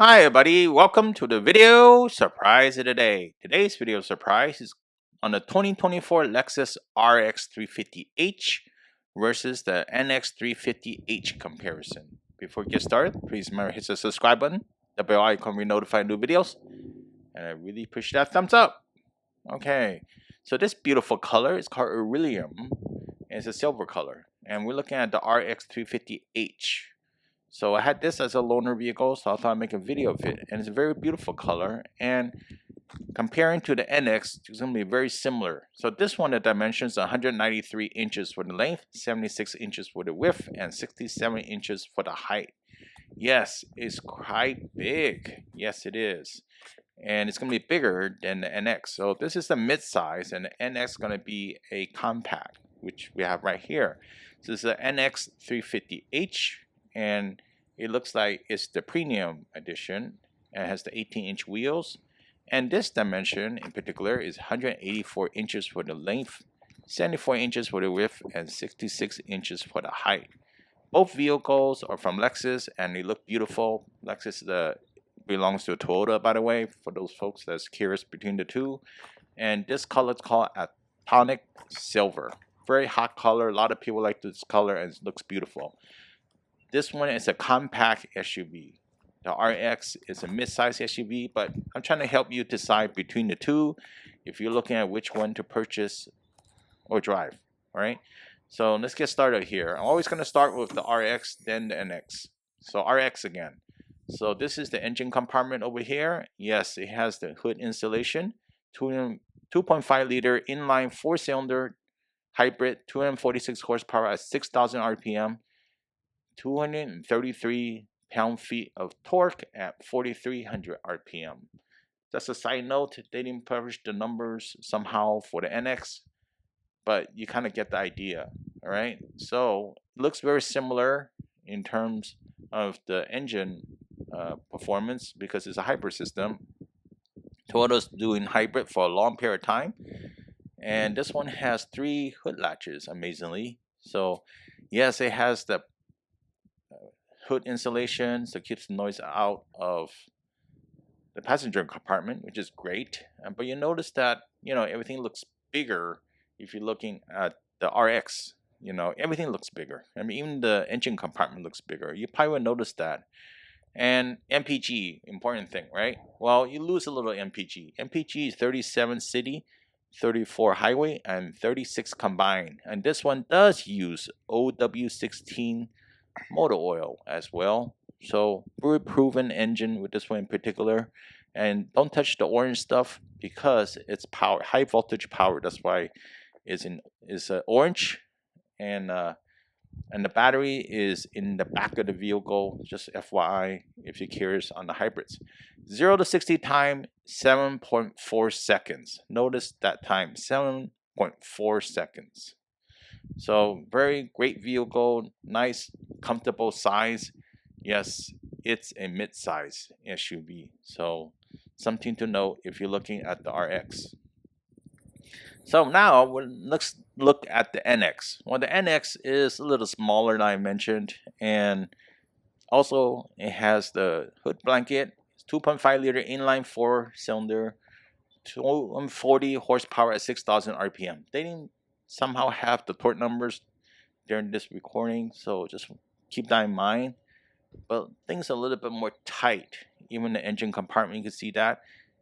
Hi everybody, welcome to the video surprise of the day. Today's video surprise is on the 2024 Lexus RX350h versus the NX350h comparison. Before we get started, please remember to hit the subscribe button, the bell icon to be notified new videos, and I really appreciate that thumbs up. Okay, so this beautiful color is called Beryllium, and it's a silver color, and we're looking at the RX350h. So I had this as a loaner vehicle, so I thought I'd make a video of it. And it's a very beautiful color. And comparing to the NX, it's going to be very similar. So this one, the dimensions are 193 inches for the length, 76 inches for the width, and 67 inches for the height. Yes, it's quite big. Yes, it is. And it's going to be bigger than the NX. So this is the mid-size, and the NX is going to be a compact, which we have right here. So this is the NX350h. And it looks like it's the premium edition, and it has the 18-inch wheels, and this dimension in particular is 184 inches for the length, 74 inches for the width, and 66 inches for the height. Both vehicles are from Lexus and they look beautiful. Lexus belongs to Toyota, by the way, for those folks that's curious between the two. And this color is called Atomic Silver. Very hot color. A lot of people like this color and it looks beautiful. This one is a compact SUV. The RX is a mid-size SUV, but I'm trying to help you decide between the two if you're looking at which one to purchase or drive. All right, so let's get started here. I'm always going to start with the RX, then the NX. So RX again. So this is the engine compartment over here. Yes, it has the hood installation. 2.5 liter inline 4-cylinder hybrid, 246 horsepower at 6,000 RPM. 233 pound-feet of torque at 4,300 RPM. Just a side note, they didn't publish the numbers somehow for the NX, but you kind of get the idea. All right, so it looks very similar in terms of the engine performance because it's a hybrid system. Toyota's doing hybrid for a long period of time, and this one has 3 hood latches, amazingly. So yes, it has the hood insulation, so it keeps the noise out of the passenger compartment, which is great. But you notice that everything looks bigger if you're looking at the RX. Everything looks bigger. I mean, even the engine compartment looks bigger. You probably would notice that. And MPG, important thing, right? Well, you lose a little MPG. MPG is 37 city, 34 highway, and 36 combined. And this one does use OW16 motor oil as well. So very proven engine with this one in particular. And don't touch the orange stuff because it's power, high voltage power. That's why it's orange. And the battery is in the back of the vehicle. Just FYI, if you're curious on the hybrids. 0 to 60 time 7.4 seconds. Notice that time, 7.4 seconds. So very great vehicle, nice, comfortable size. Yes, it's a mid-size SUV. So something to note if you're looking at the RX. So now let's look at the NX. Well, the NX is a little smaller than I mentioned, and also it has the hood blanket. 2.5 liter inline 4-cylinder, 240 horsepower at 6,000 RPM. They didn't somehow have the torque numbers during this recording, so just keep that in mind. But things are a little bit more tight. Even the engine compartment, you can see that.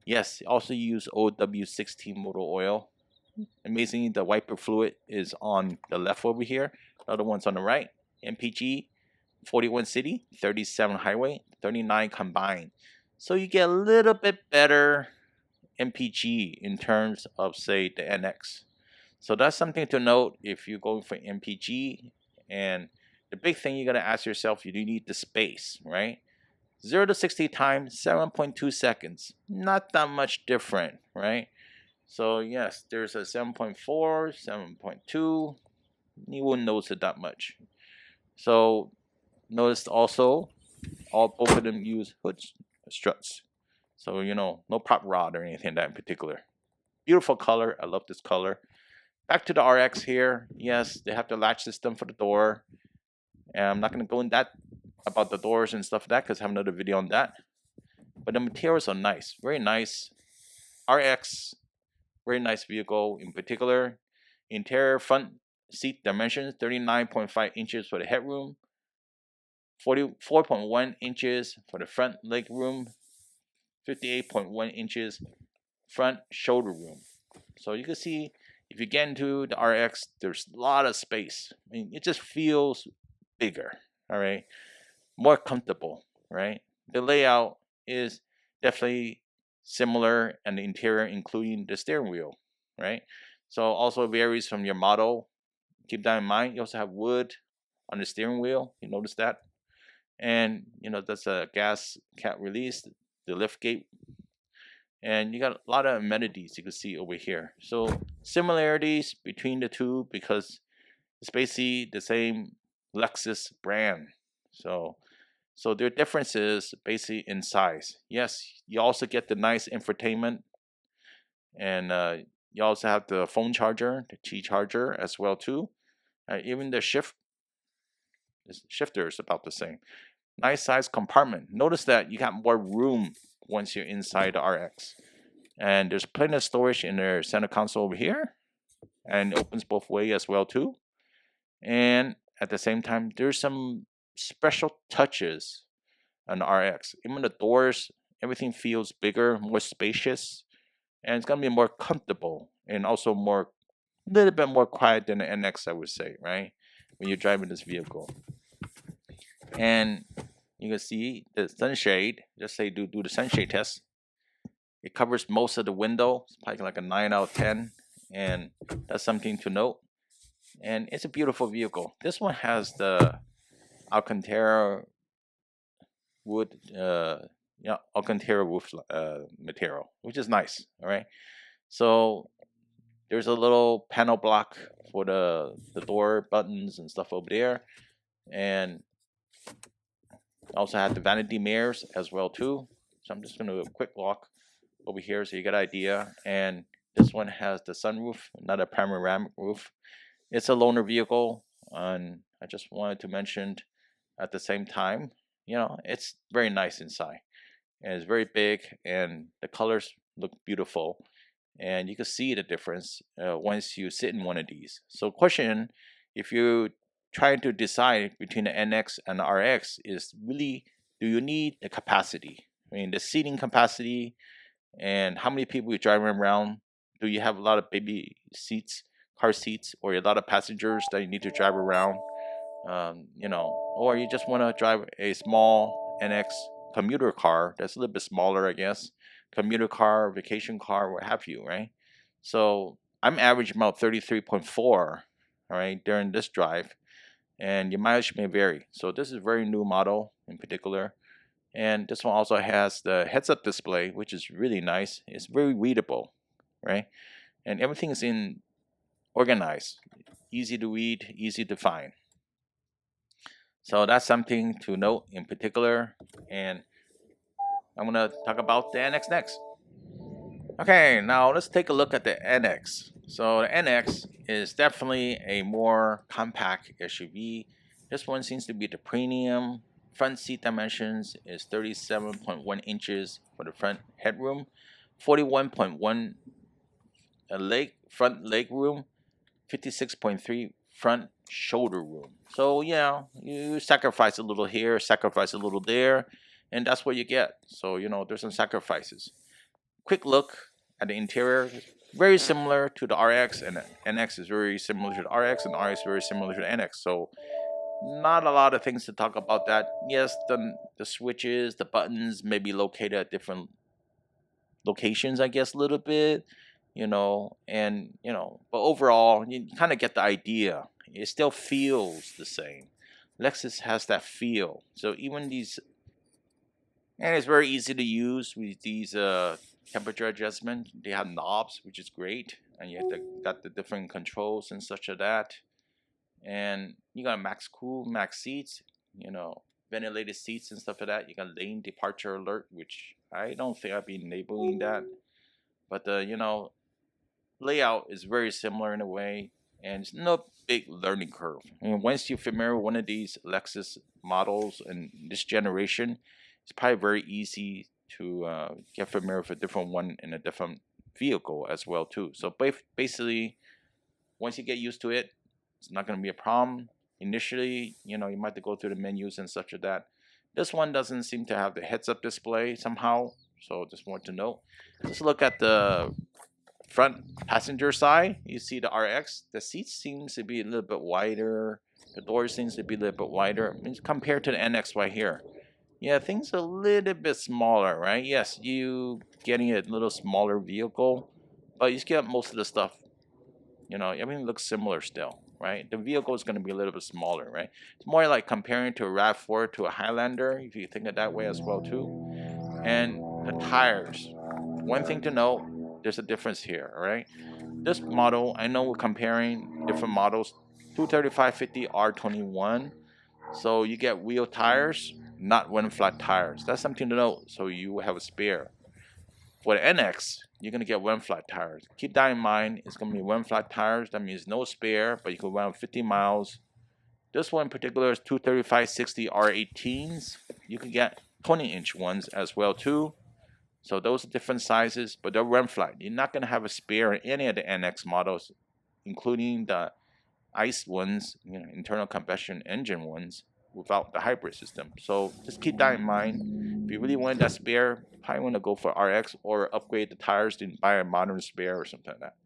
Yes, also use OW16 motor oil. Amazingly, the wiper fluid is on the left over here. The other one's on the right. MPG, 41 city, 37 highway, 39 combined. So you get a little bit better MPG in terms of, say, the NX. So that's something to note if you're going for MPG. And the big thing you got to ask yourself, you do need the space, right? 0 to 60 time, 7.2 seconds. Not that much different, right? So yes, there's a 7.4, 7.2. You wouldn't notice it that much. So notice also, both of them use hood struts. So, no prop rod or anything like that in particular. Beautiful color. I love this color. Back to the RX here. Yes, they have the latch system for the door. And I'm not going to go in that about the doors and stuff like that because I have another video on that. but the materials are nice, very nice. RX, very nice vehicle. In particular, interior front seat dimensions 39.5 inches for the headroom, 44.1 inches for the front leg room, 58.1 inches front shoulder room. So you can see if you get into the RX, there's a lot of space. I mean, it just feels bigger, all right, more comfortable, right? The layout is definitely similar, and the interior, including the steering wheel, right? So also varies from your model. Keep that in mind. You also have wood on the steering wheel. You notice that, and that's a gas cap release, the lift gate, and you got a lot of amenities you can see over here. So similarities between the two because it's basically the same Lexus brand. So their differences basically in size. Yes, you also get the nice infotainment, and you also have the phone charger, the Qi charger as well too. Even the shifter is about the same. Nice size compartment. Notice that you got more room once you're inside the RX. And there's plenty of storage in the center console over here. And it opens both ways as well too. And at the same time, there's some special touches on the RX. Even the doors, everything feels bigger, more spacious. And it's going to be more comfortable and also a little bit more quiet than the NX, I would say, right? When you're driving this vehicle. And you can see the sunshade. Just say do the sunshade test. It covers most of the window. It's probably like a 9 out of 10, and that's something to note. And it's a beautiful vehicle. This one has the Alcantara wood, Alcantara roof material, which is nice. All right. So there's a little panel block for the door buttons and stuff over there, and also had the vanity mirrors as well too. So I'm just going to do a quick walk over here so you get an idea. And this one has the sunroof, not a panoramic roof. It's a loaner vehicle, and I just wanted to mention at the same time, it's very nice inside, and it's very big, and the colors look beautiful, and you can see the difference once you sit in one of these. So question, if you trying to decide between the NX and the RX, is really, do you need the capacity? I mean, the seating capacity, and how many people you're driving around. Do you have a lot of baby seats, car seats, or a lot of passengers that you need to drive around? Or you just want to drive a small NX commuter car that's a little bit smaller, I guess. Commuter car, vacation car, what have you, right? So I'm averaging about 33.4, all right, during this drive, and your mileage may vary. So this is a very new model in particular. And this one also has the heads-up display, which is really nice. It's very readable, right? And everything is organized, easy to read, easy to find. So that's something to note in particular. And I'm going to talk about the NX next. Okay, now let's take a look at the NX. So the NX is definitely a more compact SUV. This one seems to be the premium. Front seat dimensions is 37.1 inches for the front headroom, 41.1 front leg room, 56.3 front shoulder room. So yeah, you sacrifice a little here, sacrifice a little there, and that's what you get. So there's some sacrifices. Quick look at the interior. Very similar to the RX, and the NX is very similar to the RX, and the RX is very similar to the NX. So not a lot of things to talk about that. Yes, the switches, the buttons may be located at different locations, I guess, a little bit, but overall, you kind of get the idea. It still feels the same. Lexus has that feel. So even these, and it's very easy to use with these temperature adjustment. They have knobs, which is great, and you got the different controls and such of that. And you got max cool, max seats, ventilated seats and stuff like that. You got lane departure alert, which I don't think I've been enabling that. But the layout is very similar in a way, and it's no big learning curve. I mean, once you're familiar with one of these Lexus models and this generation, it's probably very easy to get familiar with a different one in a different vehicle as well too. So basically, once you get used to it, it's not going to be a problem. Initially, you know, you might have to go through the menus and such as that. This one doesn't seem to have the heads-up display somehow, so just want to note. Let's look at the front passenger side. You see the RX. The seats seems to be a little bit wider. The door seems to be a little bit wider. I mean, compared to the NX right here. Yeah, things a little bit smaller, right? Yes, you getting a little smaller vehicle, but you get most of the stuff. You know, everything looks similar still, right? The vehicle is going to be a little bit smaller, right? It's more like comparing to a RAV4 to a Highlander, if you think of that way as well too. And the tires. One thing to note, there's a difference here, all right? This model, I know we're comparing different models. 235/50 R21. So you get wheel tires, not one flat tires. That's something to note. So you have a spare. For the NX, you're gonna get one flat tires. Keep that in mind. It's gonna be one flat tires. That means no spare, but you can run 50 miles. This one in particular is 235/60 R18s. You can get 20-inch ones as well too. So those are different sizes, but they'll run flat. You're not gonna have a spare in any of the NX models, including the ICE ones, you know, internal combustion engine ones, without the hybrid system. So just keep that in mind. If you really want that spare, you probably want to go for RX or upgrade the tires to buy a modern spare or something like that.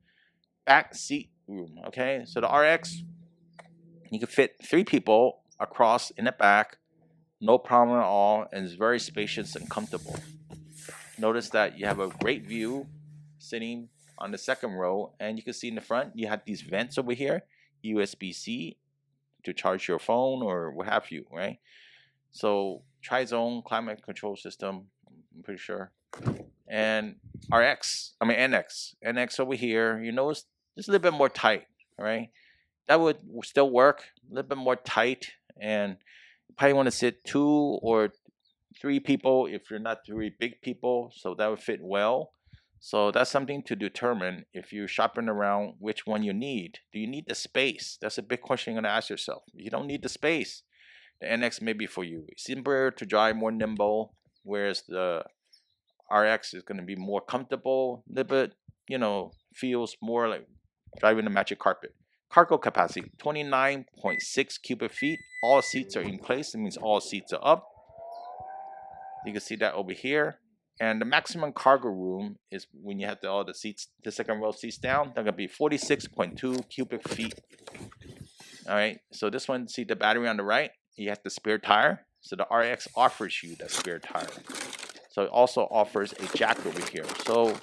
Back seat room, okay? So the RX, you can fit 3 people across in the back, no problem at all, and it's very spacious and comfortable. Notice that you have a great view sitting on the second row, and you can see in the front, you have these vents over here, USB-C to charge your phone or what have you, right? So tri-zone climate control system, I'm pretty sure. And NX over here, you notice just a little bit more tight, right? That would still work, a little bit more tight, and you probably want to sit 2 or 3 people if you're not 3 big people, so that would fit well. So that's something to determine if you're shopping around which one you need. Do you need the space? That's a big question you're going to ask yourself. If you don't need the space, the NX may be for you. It's simpler to drive, more nimble, whereas the RX is going to be more comfortable, a little bit, you know, feels more like driving a magic carpet. Cargo capacity, 29.6 cubic feet. All seats are in place. It means all seats are up. You can see that over here. And the maximum cargo room is when you have all the seats, the second row seats down, they're going to be 46.2 cubic feet. All right, so this one, see the battery on the right, you have the spare tire. So the RX offers you that spare tire. So it also offers a jack over here. So,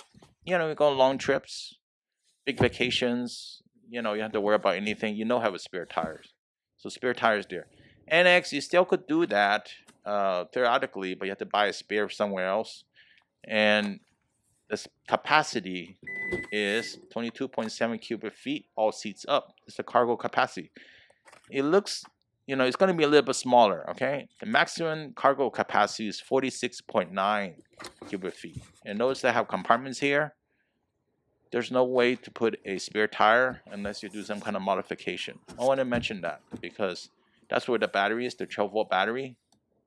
you know, you go on long trips, big vacations, you know, you don't have to worry about anything. You know, have a spare tires. So spare tires there. NX, you still could do that theoretically, but you have to buy a spare somewhere else. And this capacity is 22.7 cubic feet, all seats up. It's the cargo capacity. It looks, you know, it's going to be a little bit smaller, okay? The maximum cargo capacity is 46.9 cubic feet. And notice they have compartments here. There's no way to put a spare tire unless you do some kind of modification. I want to mention that because that's where the battery is, the 12-volt battery,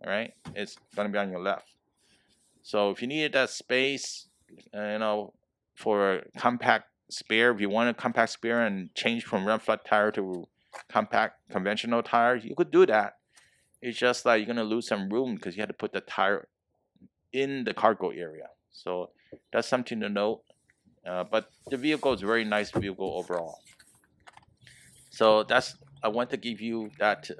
all right? It's going to be on your left. So if you needed that space, you know, for a compact spare, if you want a compact spare and change from rim flat tire to compact conventional tires, you could do that. It's just like you're going to lose some room because you had to put the tire in the cargo area. So that's something to note. But the vehicle is a very nice vehicle overall. So that's, I want to give you that.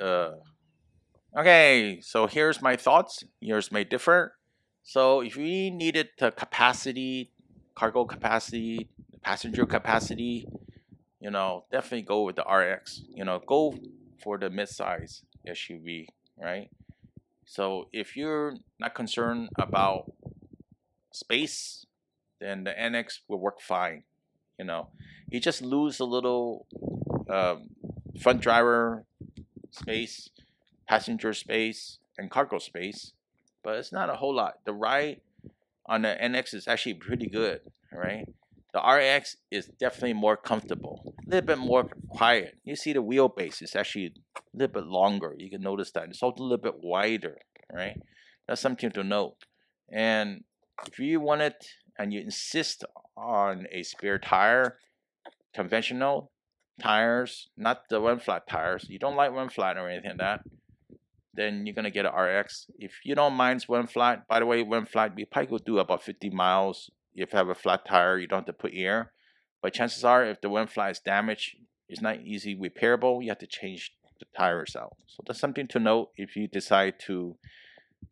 Okay, so here's my thoughts. Yours may differ. So if we needed the capacity, cargo capacity, passenger capacity, you know, definitely go with the RX. You know, go for the midsize SUV, right? So if you're not concerned about space, then the NX will work fine. You know, you just lose a little front driver space, passenger space, and cargo space, but it's not a whole lot. The ride on the NX is actually pretty good, right? The RX is definitely more comfortable, a little bit more quiet. You see the wheelbase is actually a little bit longer. You can notice that. It's also a little bit wider, right? That's something to note. And If you want it and you insist on a spare tire, conventional tires, not the run flat tires, you don't like run flat or anything like that, then you're gonna get an RX. If you don't mind run flat, by the way, run flat, you probably go do about 50 miles. If you have a flat tire, you don't have to put air. But chances are, if the run flat is damaged, it's not easy repairable. You have to change the tires out. So that's something to note if you decide to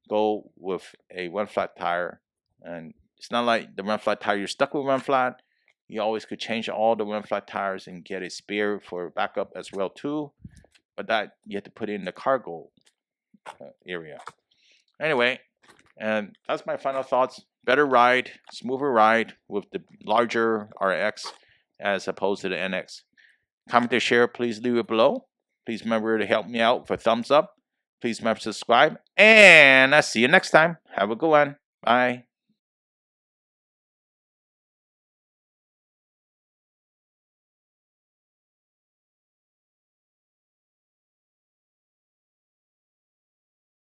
go with a run flat tire. And it's not like the run flat tire, you're stuck with run flat. You always could change all the run flat tires and get a spare for backup as well too. But that you have to put in the cargo area. Anyway, and that's my final thoughts. Better ride, smoother ride with the larger RX as opposed to the NX. Comment and share, please leave it below. Please remember to help me out for thumbs up. Please remember to subscribe. And I'll see you next time. Have a good one. Bye.